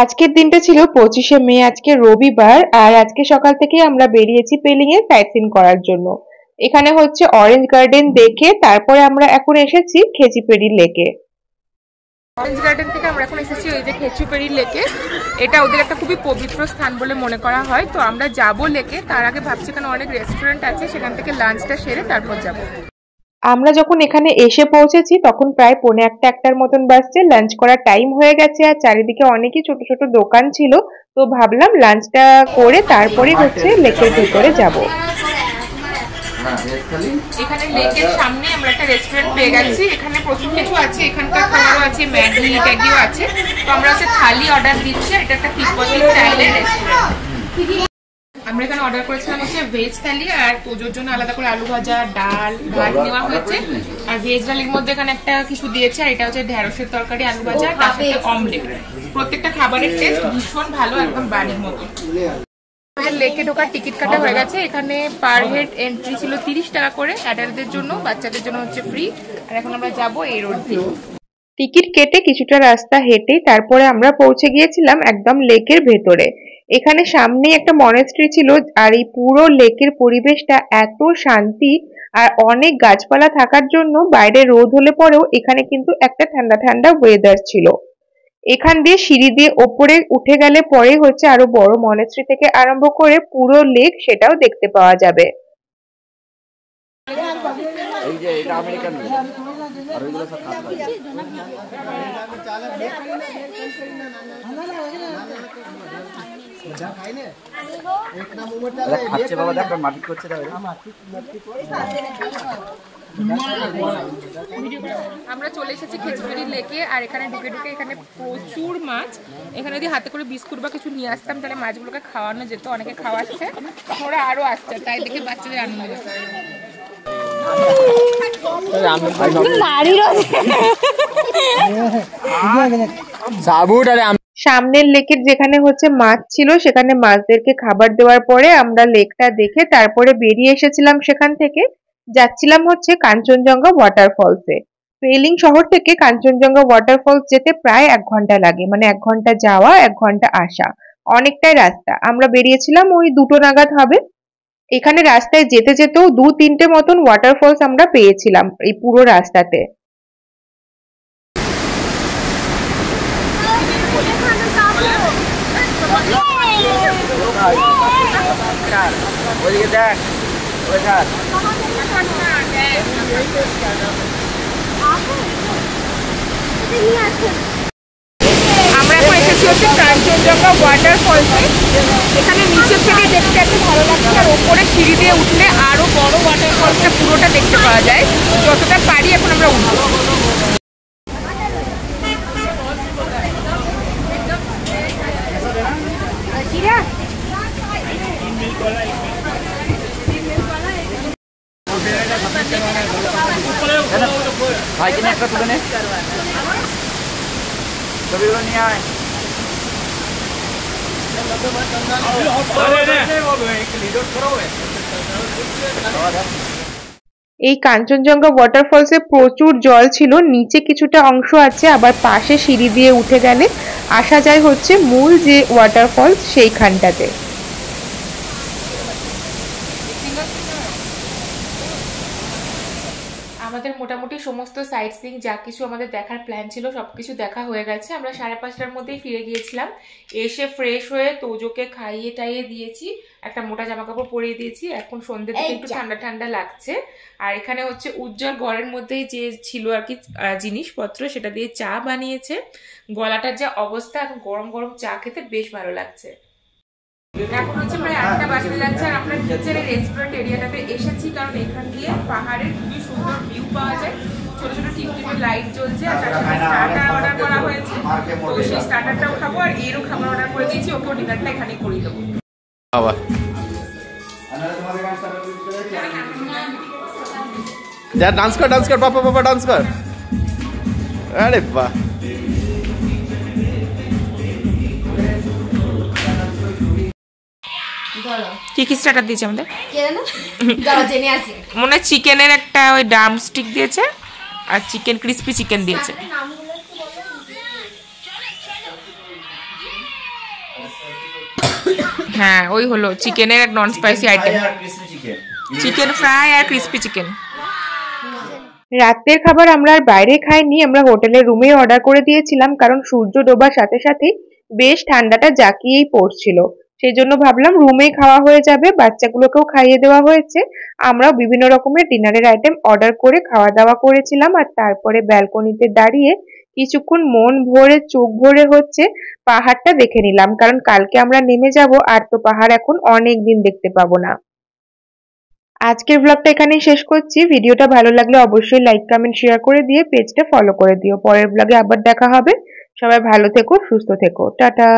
আজকের দিনটা ছিল 25শে মে, আজকে রবিবার। আর আজকে সকাল থেকে আমরা বেরিয়েছি পেলিং এ সাইট সিন করার জন্য। এখানে হচ্ছে অরেঞ্জ গার্ডেন দেখে তারপরে আমরা এখন এসেছি খেচিপেড়ি লেকে। অরেঞ্জ গার্ডেন থেকে আমরা এখন এসেছি ওই যে খেচিপেড়ি লেকে। এটা ওদের একটা খুবই পবিত্র স্থান বলে মনে করা হয়। তো আমরা যাবো লেকে, তার আগে ভাবছি এখানে অনেক রেস্টুরেন্ট আছে, সেখান থেকে লাঞ্চটা সেরে তারপর যাবো। আমরা যখন এখানে এসে পৌঁছেছি তখন প্রায় 1:45-1টার মতন বাজছে। লাঞ্চ করার টাইম হয়ে গেছে আর চারিদিকে অনেকই ছোট ছোট দোকান ছিল। তো ভাবলাম লাঞ্চটা করে তারপরে হচ্ছে লেকের ভেতরে যাব। এখানে লেকের সামনে আমরা একটা রেস্টুরেন্ট পেয়ে গেছি। এখানে প্রচুর কিছু আছে, এখানকার খাবারও আছে, ম্যাগি ট্যাগিও আছে। তো আমরা হচ্ছে থালি অর্ডার দিচ্ছি। এটা একটা তিব্বতি স্টাইলের রেস্টুরেন্ট। আমরা এখানে অর্ডার করেছিলাম হচ্ছে ভেজ থালি, আর পুজোর জন্য আলাদা করে আলু ভাজা, ডাল, ভাত নেওয়া হয়েছে। আর ভেজ থালির মধ্যে এখানে একটা কিছু দিয়েছে, আর এটা হচ্ছে ঢেঁড়সের তরকারি, আলু ভাজা, তার সাথে অমলেট। প্রত্যেকটা খাবারের টেস্ট ভীষণ ভালো, একদম বাড়ির মতো। লেকে ঢোকার টিকিট কাটা হয়ে গেছে। এখানে পার হেড এন্ট্রি ছিল 30 টাকা করে, অ্যাডাল্টদের জন্য, বাচ্চাদের জন্য হচ্ছে ফ্রি। আর এখন আমরা যাবো এই রোড দিয়ে। টিকিট কেটে কিছুটা রাস্তা হেঁটে তারপরে আমরা পৌঁছে গিয়েছিলাম একদম লেকের ভেতরে। এখানে সামনেই একটা মনেস্ট্রি ছিল। আর এই পুরো লেকের পরিবেশটা এত শান্তি, আর অনেক গাছপালা থাকার জন্য বাইরে রোদ হলে পরেও এখানে কিন্তু একটা ঠান্ডা ঠান্ডা ওয়েদার ছিল। এখান দিয়ে সিঁড়ি দিয়ে ওপরে উঠে গেলে পরে হচ্ছে আরো বড় মনেস্ট্রি থেকে আরম্ভ করে পুরো লেক সেটাও দেখতে পাওয়া যাবে। এই যে এটা আমেরিকান আর ওইগুলো সব কাঁচা। খাচ্ছে বাবা, দেখ মাটি করছে। আমরা চলে এসেছি খেচিপেড়ি লেকে। আর এখানে ঢুকে ঢুকে এখানে প্রচুর মাছ। এখানে যদি হাতে করে বিস্কুট বা কিছু নিয়ে আসতাম তাহলে মাছগুলোকে খাওয়ানো যেত। অনেকে খাওয়া আসছে, ওরা আরো আসছে, তাই দেখে বাচ্চাদের আনন্দ হচ্ছে। সামনের লেকের যেখানে হচ্ছে মাছ ছিল সেখানে মাছদেরকে খাবার দেওয়ার পরে আমরা লেকটা দেখে তারপরে বেরিয়ে এসেছিলাম সেখান থেকে। যাচ্ছিলাম হচ্ছে কাঞ্চনজঙ্ঘা ওয়াটারফলসে। পেলিং শহর থেকে কাঞ্চনজঙ্ঘা ওয়াটারফলস যেতে প্রায় 1 ঘন্টা লাগে, মানে 1 ঘন্টা যাওয়া 1 ঘন্টা আসা, অনেকটাই রাস্তা। আমরা বেরিয়েছিলাম ওই 2টো নাগাদ হবে। এখানে রাস্তায় যেতে যেতেও 2-3টে মতন ওয়াটারফলস আমরা পেয়েছিলাম এই পুরো রাস্তাতে। আমরা এখন এসেছি হচ্ছে কাঞ্চনজঙ্ঘা ওয়াটারফলসে। এখানে নিচের থেকে দেখতে এত ভালো লাগছে, আর ওপরে সিঁড়ি দিয়ে উঠলে আরো বড় ওয়াটারফলসটা পুরোটা দেখতে পাওয়া যায়। যতটা পারি এখন আমরা উঠবো। ভাই কিনে একটা তুলে নে, ছবিগুলো নিয়ে আয়। এই কাঞ্চনজঙ্ঘা ওয়াটারফলসে প্রচুর জল ছিল, নিচে কিছুটা অংশ আছে, আবার পাশে সিঁড়ি দিয়ে উঠে গেলে আসা যায় হচ্ছে মূল যে ওয়াটারফলস সেইখানটাতে। আমাদের মোটামুটি সমস্ত সাইট সিইং যা কিছু আমাদের দেখার প্ল্যান ছিল সবকিছু দেখা হয়ে গেছে। আমরা 5:30টার মধ্যেই ফিরে গিয়েছিলাম। এসে ফ্রেশ হয়ে তোজোকে খাইয়ে টাইয়ে দিয়েছি, একটা মোটা জামা কাপড় পরিয়ে দিয়েছি। এখন সন্ধ্যে থেকে একটু ঠান্ডা ঠান্ডা লাগছে। আর এখানে হচ্ছে উজ্জ্বল ঘরের মধ্যেই যে ছিল আর কি জিনিসপত্র সেটা দিয়ে চা বানিয়েছে। গলাটার যা অবস্থা, এখন গরম গরম চা খেতে বেশ ভালো লাগছে। এখন হচ্ছে প্রায় 8টা বাজতে যাচ্ছে, আর আমরা নিচের রেস্টুরেন্ট এরিয়াটাতে এসেছি কারণ এখান দিয়ে পাহাড়ের খুবই সুন্দর ভিউ পাওয়া যায়। ছোট ছোট টিপটিপে লাইট জ্বলছে, আর তার সাথে স্টার্টার অর্ডার করা হয়েছে। তো সেই স্টার্টারটাও খাবো, আর এরও খাবার অর্ডার করে দিয়েছি, ওকেও ডিনারটা এখানে করিয়ে দেবো। ডান্স কর পাপা পাপা ডান্স কর। আরে বাহ, কি কি স্টার্টার দিয়েছে আমাদের? মনে হয় চিকেনের একটা ওই ড্রাম স্টিক দিয়েছে, আর চিকেন ক্রিস্পি চিকেন দিয়েছে। হ্যাঁ ওই হলো চিকেনের নন স্পাইসি আইটেম, চিকেন ফ্রাই আর ক্রিস্পি চিকেন। রাতের খাবার আমরা আর বাইরে খাইনি, আমরা হোটেলের রুমে অর্ডার করে দিয়েছিলাম, কারণ সূর্য ডোবার সাথে সাথে বেশ ঠান্ডাটা জাঁকিয়েই পড়ছিল। সেই জন্য ভাবলাম রুমেই খাওয়া হয়ে যাবে, বাচ্চাগুলোকেও খাইয়ে দেওয়া হয়েছে। আমরাও বিভিন্ন রকমের ডিনারের আইটেম অর্ডার করে খাওয়া দাওয়া করেছিলাম, আর তারপরে ব্যালকনিতে দাঁড়িয়ে কিছুক্ষণ মন ভরে চোখ ভরে হচ্ছে পাহাড়টা দেখে নিলাম, কারণ কালকে আমরা নেমে যাব, আর তো পাহাড় এখন অনেক দিন দেখতে পাবো না। আজকের ব্লগটা এখানেই শেষ করছি। ভিডিওটা ভালো লাগলে অবশ্যই লাইক কমেন্ট শেয়ার করে দিয়ে পেজটা ফলো করে দিও। পরের ব্লগে আবার দেখা হবে। সবাই ভালো থেকো, সুস্থ থেকো, টাটা।